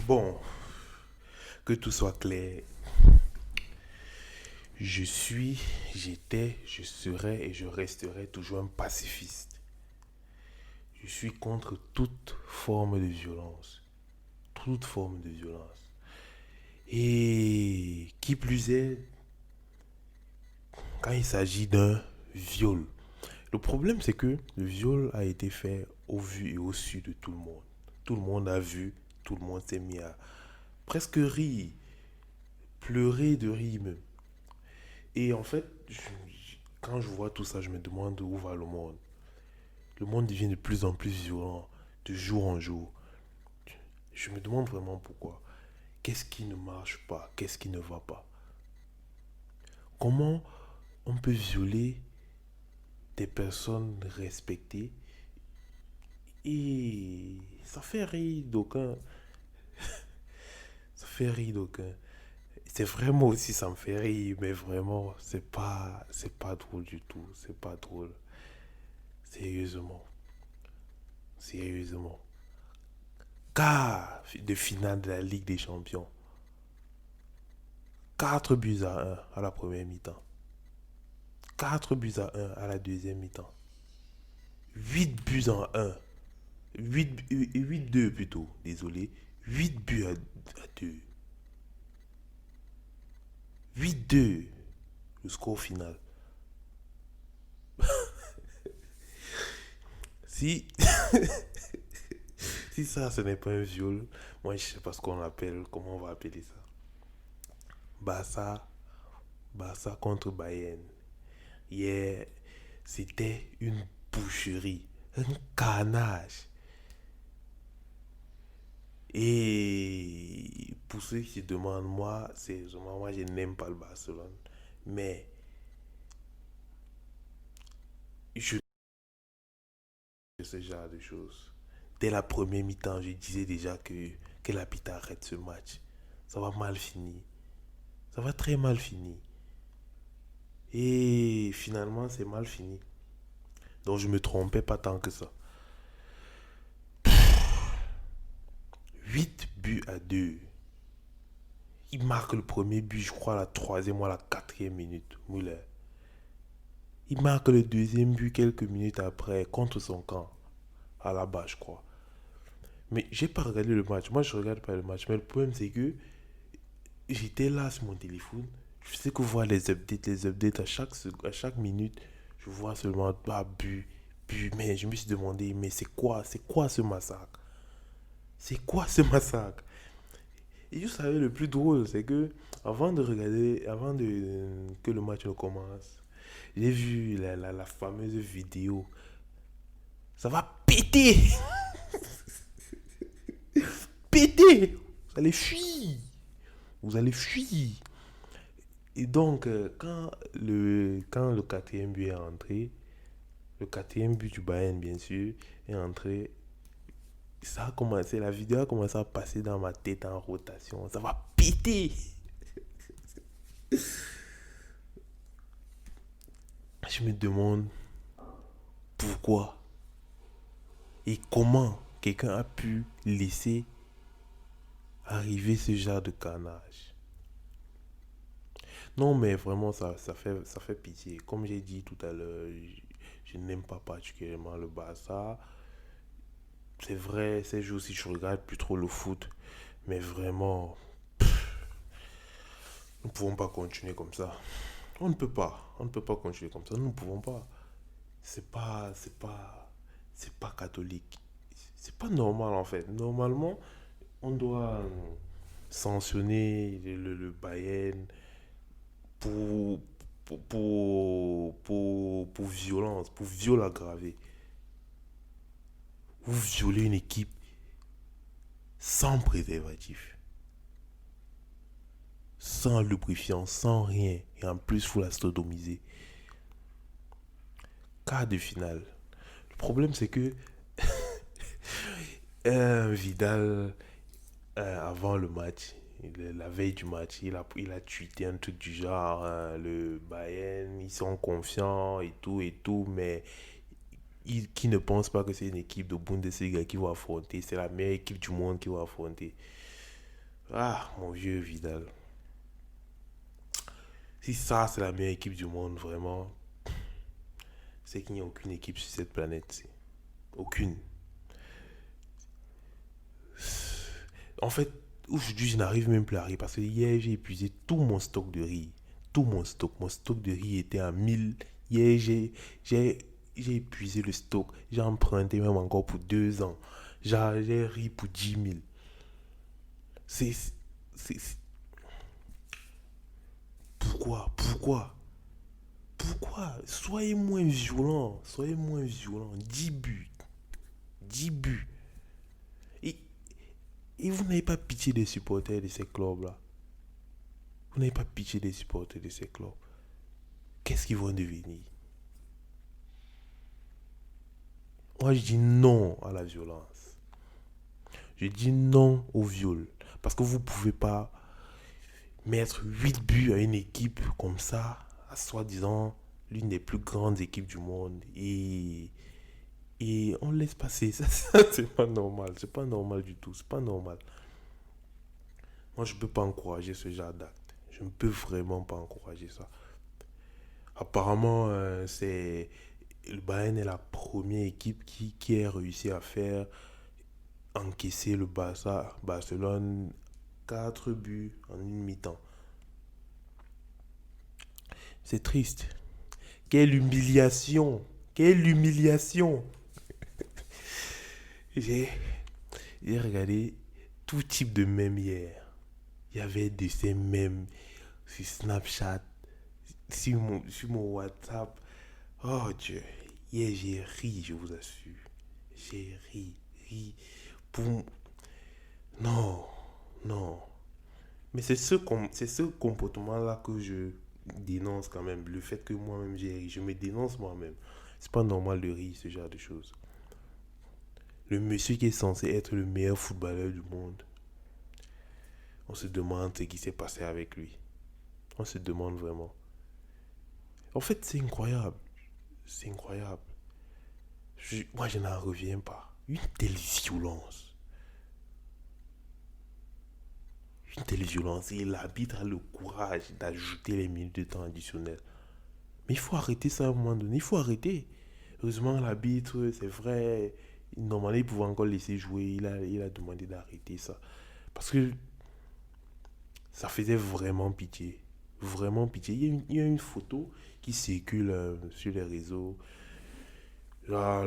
Bon, que tout soit clair, je suis, j'étais, je serai et je resterai toujours un pacifiste. Je suis contre toute forme de violence. Toute forme de violence. Et qui plus est, quand il s'agit d'un viol. Le problème, c'est que le viol a été fait au vu et au su de tout le monde. Tout le monde a vu, tout le monde s'est mis à presque rire, pleurer de rire même. Et en fait, quand je vois tout ça, je me demande où va le monde. Le monde devient de plus en plus violent, de jour en jour. Je me demande vraiment pourquoi. Qu'est-ce qui ne marche pas? Qu'est-ce qui ne va pas? Comment on peut violer des personnes respectées et ça fait rire d'aucuns. Ça fait rire d'aucuns. C'est vraiment aussi, ça me fait rire, mais vraiment, c'est pas drôle du tout. C'est pas drôle. Sérieusement. Sérieusement. Quart de finale de la Ligue des Champions. 4 buts à 1 à la première mi-temps. 4 buts à 1 à la deuxième mi-temps. 8 buts à 1. 8-2 plutôt, désolé. 8 buts à 2. 8-2, le score final. Si, si ça, ce n'est pas un viol, moi je sais pas ce qu'on appelle, comment on va appeler ça. Barça, Barça contre Bayern. Hier, c'était une boucherie, un carnage. Et pour ceux qui se demandent, moi je n'aime pas le Barcelone. Mais je fais ce genre de choses. Dès la première mi-temps, je disais déjà que l'Habitat arrête ce match. Ça va mal finir. Ça va très mal finir. Et finalement, c'est mal fini. Donc je me trompais pas tant que ça. 8 buts à 2. Il marque le premier but, je crois, à la troisième ou à la quatrième minute. Muller. Il marque le deuxième but quelques minutes après, contre son camp. À la base, je crois. Mais j'ai pas regardé le match. Moi, je regarde pas le match. Mais le problème, c'est que j'étais là sur mon téléphone. Je sais que voir les updates à chaque minute. Je vois seulement but, but. Mais je me suis demandé, mais c'est quoi ce massacre? C'est quoi ce massacre? Et vous savez, le plus drôle, c'est que que le match ne commence, j'ai vu la fameuse vidéo. Ça va péter! Péter! Vous allez fuir! Vous allez fuir! Et donc, quand le quatrième but est entré, le quatrième but du Bayern, bien sûr, est entré, ça a commencé, la vidéo a commencé à passer dans ma tête en rotation. Ça va péter! Je me demande pourquoi et comment quelqu'un a pu laisser arriver ce genre de carnage. Non, mais vraiment, ça fait pitié. Comme j'ai dit tout à l'heure, je n'aime pas particulièrement le Barça. C'est vrai, ces jours-ci, je regarde plus trop le foot. Mais vraiment, nous ne pouvons pas continuer comme ça. On ne peut pas. On ne peut pas continuer comme ça. Nous ne pouvons pas. C'est pas catholique. C'est pas normal en fait. Normalement, on doit sanctionner le Bayern pour, pour violence, pour viol aggravé. Vous violez une équipe sans préservatif, sans lubrifiant, sans rien. Et en plus, vous la sodomisez. Quart de finale. Le problème, c'est que Vidal, avant le match, la veille du match, il a tweeté un truc du genre le Bayern, ils sont confiants et tout, mais qui ne pense pas que c'est une équipe de Bundesliga qui va affronter, c'est la meilleure équipe du monde qui va affronter. Ah, mon vieux Vidal. Si ça, c'est la meilleure équipe du monde, vraiment, c'est qu'il n'y a aucune équipe sur cette planète. Aucune. En fait, aujourd'hui, je n'arrive même plus à rire parce que hier, j'ai épuisé tout mon stock de riz. Tout mon stock. Mon stock de riz était à 1000. Hier, j'ai, j'ai épuisé le stock. J'ai emprunté même encore pour 2 ans. J'ai riz pour 10 000. C'est, c'est- pourquoi? Pourquoi? Soyez moins violent. Soyez moins violent. 10 buts. 10 buts. Et, et vous n'avez pas pitié des supporters de ces clubs-là. Vous n'avez pas pitié des supporters de ces clubs. Qu'est-ce qu'ils vont devenir? Moi, je dis non à la violence. Je dis non au viol. Parce que vous ne pouvez pas mettre 8 buts à une équipe comme ça, à soi-disant l'une des plus grandes équipes du monde. Et on laisse passer. Ça, c'est pas normal. C'est pas normal du tout. C'est pas normal. Moi, je ne peux pas encourager ce genre d'acte. Je ne peux vraiment pas encourager ça. Apparemment, le Bayern est la première équipe qui a réussi à faire encaisser le Barcelone 4 buts en une mi-temps. C'est triste. Quelle humiliation! Quelle humiliation! J'ai j'ai regardé tout type de mèmes hier. Il y avait de ces mèmes sur Snapchat, sur mon WhatsApp. Oh Dieu, hier j'ai ri, je vous assure. J'ai ri. Pour... Non, non. Mais c'est ce comportement-là que je dénonce quand même. Le fait que moi-même j'ai ri, je me dénonce moi-même. C'est pas normal de rire, ce genre de choses. Le monsieur qui est censé être le meilleur footballeur du monde, on se demande ce qui s'est passé avec lui. On se demande vraiment. En fait, c'est incroyable. C'est incroyable. Moi, je n'en reviens pas. Une telle violence. Une telle violence. Et l'arbitre a le courage d'ajouter les minutes de temps additionnels. Mais il faut arrêter ça à un moment donné. Il faut arrêter. Heureusement, l'arbitre, c'est vrai, normalement, il pouvait encore laisser jouer. Il a demandé d'arrêter ça. Parce que ça faisait vraiment pitié. Vraiment pitié. Il y a une photo qui circule sur les réseaux. Genre,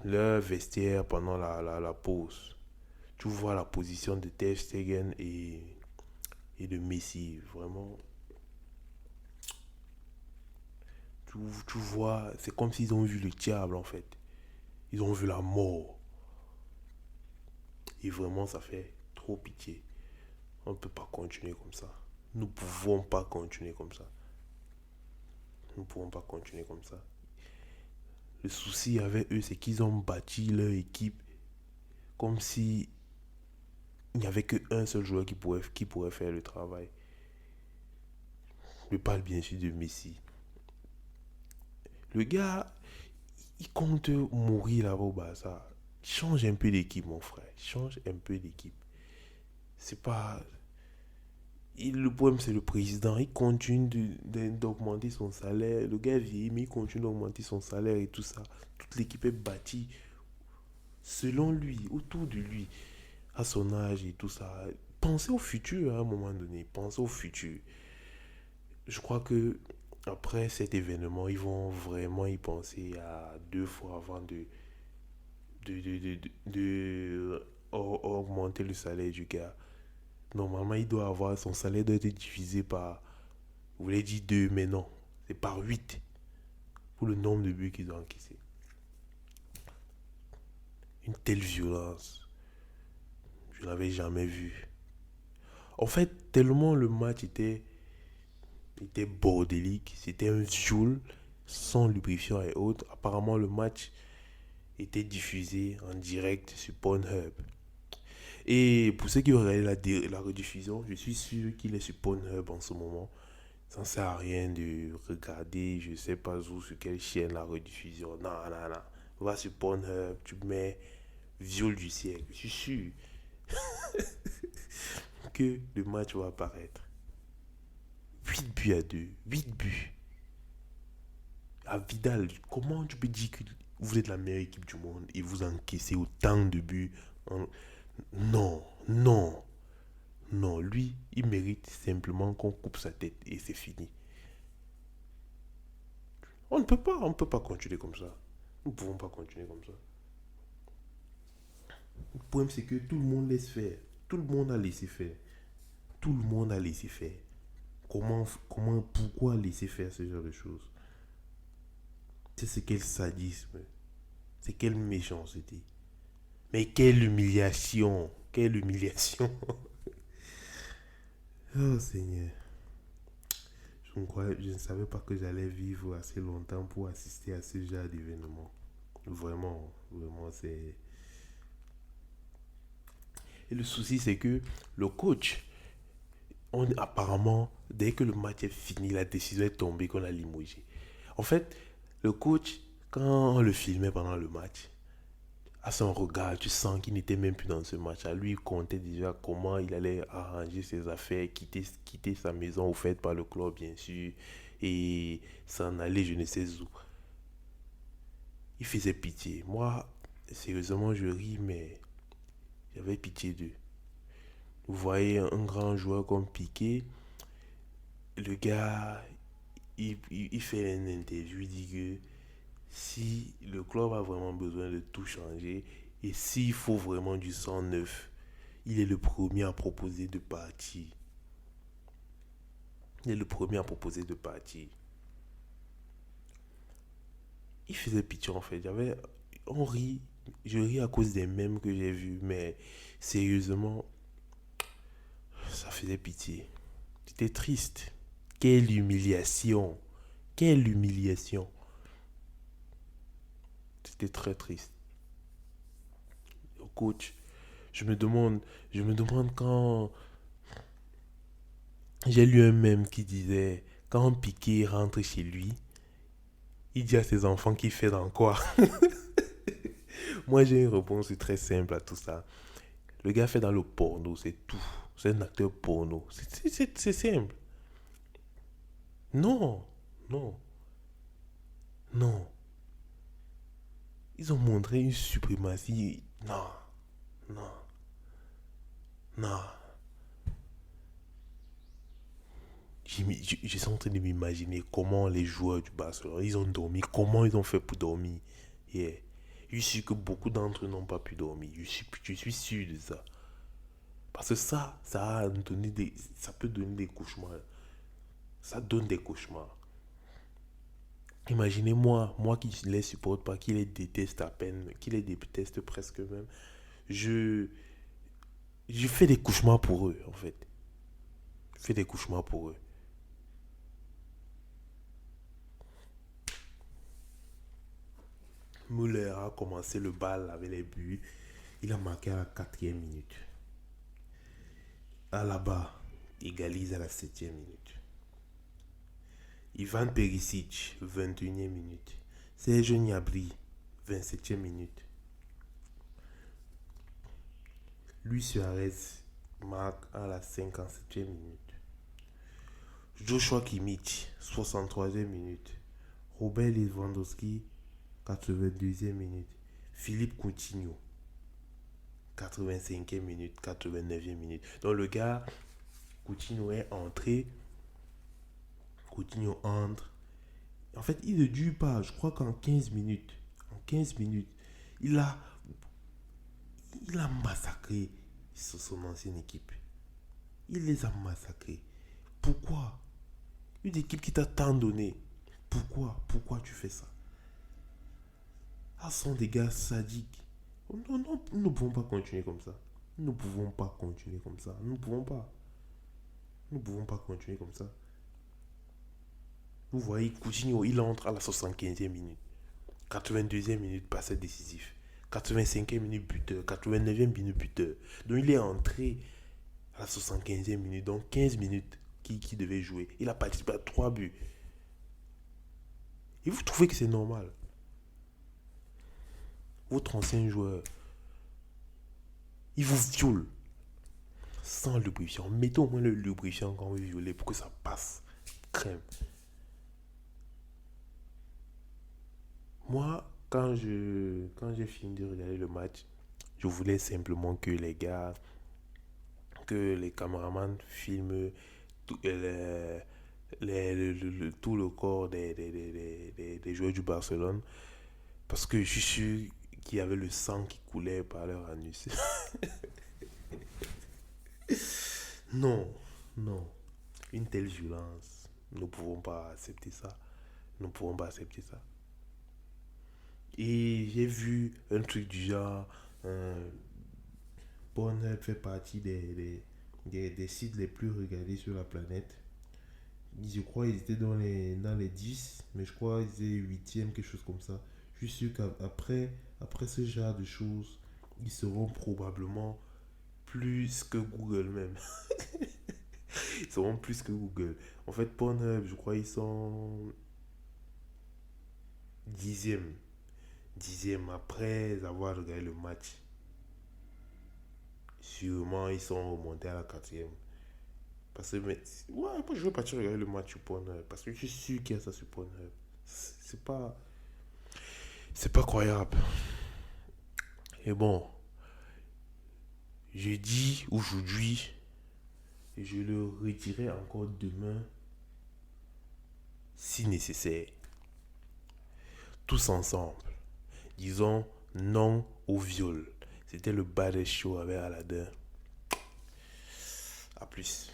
le vestiaire pendant la pause. Tu vois la position de Ter Stegen et de Messi. Vraiment, tu vois, c'est comme s'ils ont vu le diable en fait. Ils ont vu la mort. Et vraiment, ça fait trop pitié. On ne peut pas continuer comme ça. Nous ne pouvons pas continuer comme ça. Nous ne pouvons pas continuer comme ça. Le souci avec eux, c'est qu'ils ont bâti leur équipe comme si il n'y avait qu'un seul joueur qui pourrait faire le travail. Je parle bien sûr de Messi. Le gars, il compte mourir là-bas au Barça. Change un peu d'équipe, mon frère. Change un peu d'équipe. C'est pas. Le problème, c'est le président. Il continue d'augmenter son salaire. Le gars vieillit, mais il continue d'augmenter son salaire et tout ça. Toute l'équipe est bâtie selon lui, autour de lui, à son âge et tout ça. Pensez au futur à un moment donné. Pensez au futur. Je crois que après cet événement, ils vont vraiment y penser à 2 fois avant de augmenter le salaire du gars. Normalement, il doit avoir son salaire doit être divisé par, vous voulez dire 2, mais non, c'est par 8 pour le nombre de buts qu'ils ont encaissé. Une telle violence, je n'avais jamais vu. En fait, tellement le match était bordélique, c'était un viol sans lubrifiant et autres. Apparemment, le match était diffusé en direct sur Pornhub. Et pour ceux qui ont regardé la rediffusion, je suis sûr qu'il est sur Pornhub en ce moment. Ça ne sert à rien de regarder, je ne sais pas où, sur quelle chaîne la rediffusion. Non, non, non. Va sur Pornhub, tu mets viol du siècle. Je suis sûr. que le match va apparaître. 8 buts à 2. 8 buts. À Vidal, comment tu peux dire que vous êtes la meilleure équipe du monde et vous encaissez autant de buts en... Non, non, non. Lui, il mérite simplement qu'on coupe sa tête et c'est fini. On ne peut pas continuer comme ça. Nous ne pouvons pas continuer comme ça. Le problème, c'est que tout le monde laisse faire. Tout le monde a laissé faire. Tout le monde a laissé faire. Pourquoi laisser faire ce genre de choses? C'est quel sadisme. C'est quelle méchanceté. Mais quelle humiliation. Quelle humiliation. Oh Seigneur. Je ne savais pas que j'allais vivre assez longtemps pour assister à ce genre d'événement. Vraiment, vraiment, c'est... Et le souci, c'est que le coach, apparemment, dès que le match est fini, la décision est tombée qu'on a limogé. En fait, le coach, quand on le filmait pendant le match, à son regard, tu sens qu'il n'était même plus dans ce match. À lui, il comptait déjà comment il allait arranger ses affaires, quitter sa maison offerte par le club, bien sûr, et s'en aller je ne sais où. Il faisait pitié. Moi, sérieusement, je ris, mais j'avais pitié d'eux. Vous voyez un grand joueur comme Piqué, le gars, il fait une interview, il dit que si le club a vraiment besoin de tout changer et s'il faut vraiment du sang neuf, il est le premier à proposer de partir. Il est le premier à proposer de partir. Il faisait pitié en fait. On rit, je ris à cause des mèmes que j'ai vus, mais sérieusement, ça faisait pitié. C'était triste. Quelle humiliation. Quelle humiliation. C'était très triste. Le coach, je me demande quand j'ai lu un mème qui disait quand Piqué rentre chez lui, il dit à ses enfants qu'il fait dans quoi. Moi j'ai une réponse très simple à tout ça. Le gars fait dans le porno, c'est tout. C'est un acteur porno. C'est simple. Non, non, non. Ils ont montré une suprématie. Non, non, non. Je suis en train de m'imaginer comment les joueurs du Barcelone, ils ont dormi, comment ils ont fait pour dormir. Yeah. Je suis sûr que beaucoup d'entre eux n'ont pas pu dormir. Je suis sûr de ça. Parce que ça peut donner des cauchemars. Ça donne des cauchemars. Imaginez-moi, moi qui ne les supporte pas, qui les déteste à peine, qui les déteste presque même. Je, je fais des cauchemars pour eux, en fait. Je fais des cauchemars pour eux. Müller a commencé le bal avec les buts. Il a marqué à la 4e minute. Alaba égalise à la 7e minute. Ivan Perisic, 21e minute. Serge Gnabry, 27e minute. Luis Suarez marque à la 57e minute. Joshua Kimmich, 63e minute. Robert Lewandowski, 82e minute. Philippe Coutinho, 85e minute, 89e minute. Donc le gars, Coutinho est entré. Coutinho entre. En fait, il ne dure pas. Je crois qu'en 15 minutes, il a, il a massacré son ancienne équipe. Il les a massacrés. Pourquoi? Une équipe qui t'a tant donné. Pourquoi tu fais ça? Ah, ce sont des gars sadiques. Non, non, nous ne pouvons pas continuer comme ça. Nous ne pouvons pas continuer comme ça. Nous ne pouvons pas. Nous ne pouvons pas continuer comme ça. Vous voyez, Coutinho, il entre à la 75e minute. 82e minute, passé décisif. 85e minute, buteur. 89e minute, buteur. Donc il est entré à la 75e minute. Donc 15 minutes qui devait jouer. Il a participé à 3 buts. Et vous trouvez que c'est normal? Votre ancien joueur, il vous viole. sans lubrifiant. Mettez au moins le lubrifiant quand vous violez pour que ça passe. Crème. Moi, quand j'ai fini de regarder le match, je voulais simplement que les gars, que les caméramans filment tout, tout le corps des joueurs du Barcelone. Parce que je suis sûr qu'il y avait le sang qui coulait par leur anus. Non, non. Une telle violence, nous ne pouvons pas accepter ça. Nous ne pouvons pas accepter ça. Et j'ai vu un truc du genre, Pornhub fait partie des sites les plus regardés sur la planète. Je crois qu'ils étaient dans les 10, mais je crois qu'ils étaient 8e, quelque chose comme ça. Je suis sûr après ce genre de choses, ils seront probablement plus que Google même. Ils seront plus que Google. En fait, Pornhub, je crois ils sont 10e. 10e après avoir regardé le match. Sûrement, ils sont remontés à la 4e. Parce que, mais, ouais, moi, je veux partir regarder le match sur Pornhub. Parce que je suis sûr qu'il y a ça sur Pornhub. C'est pas, c'est pas croyable. Et bon, je dis aujourd'hui, et je le redirai encore demain, si nécessaire. Tous ensemble. Disons non au viol. C'était le Bad Show avec Aladdin. A plus.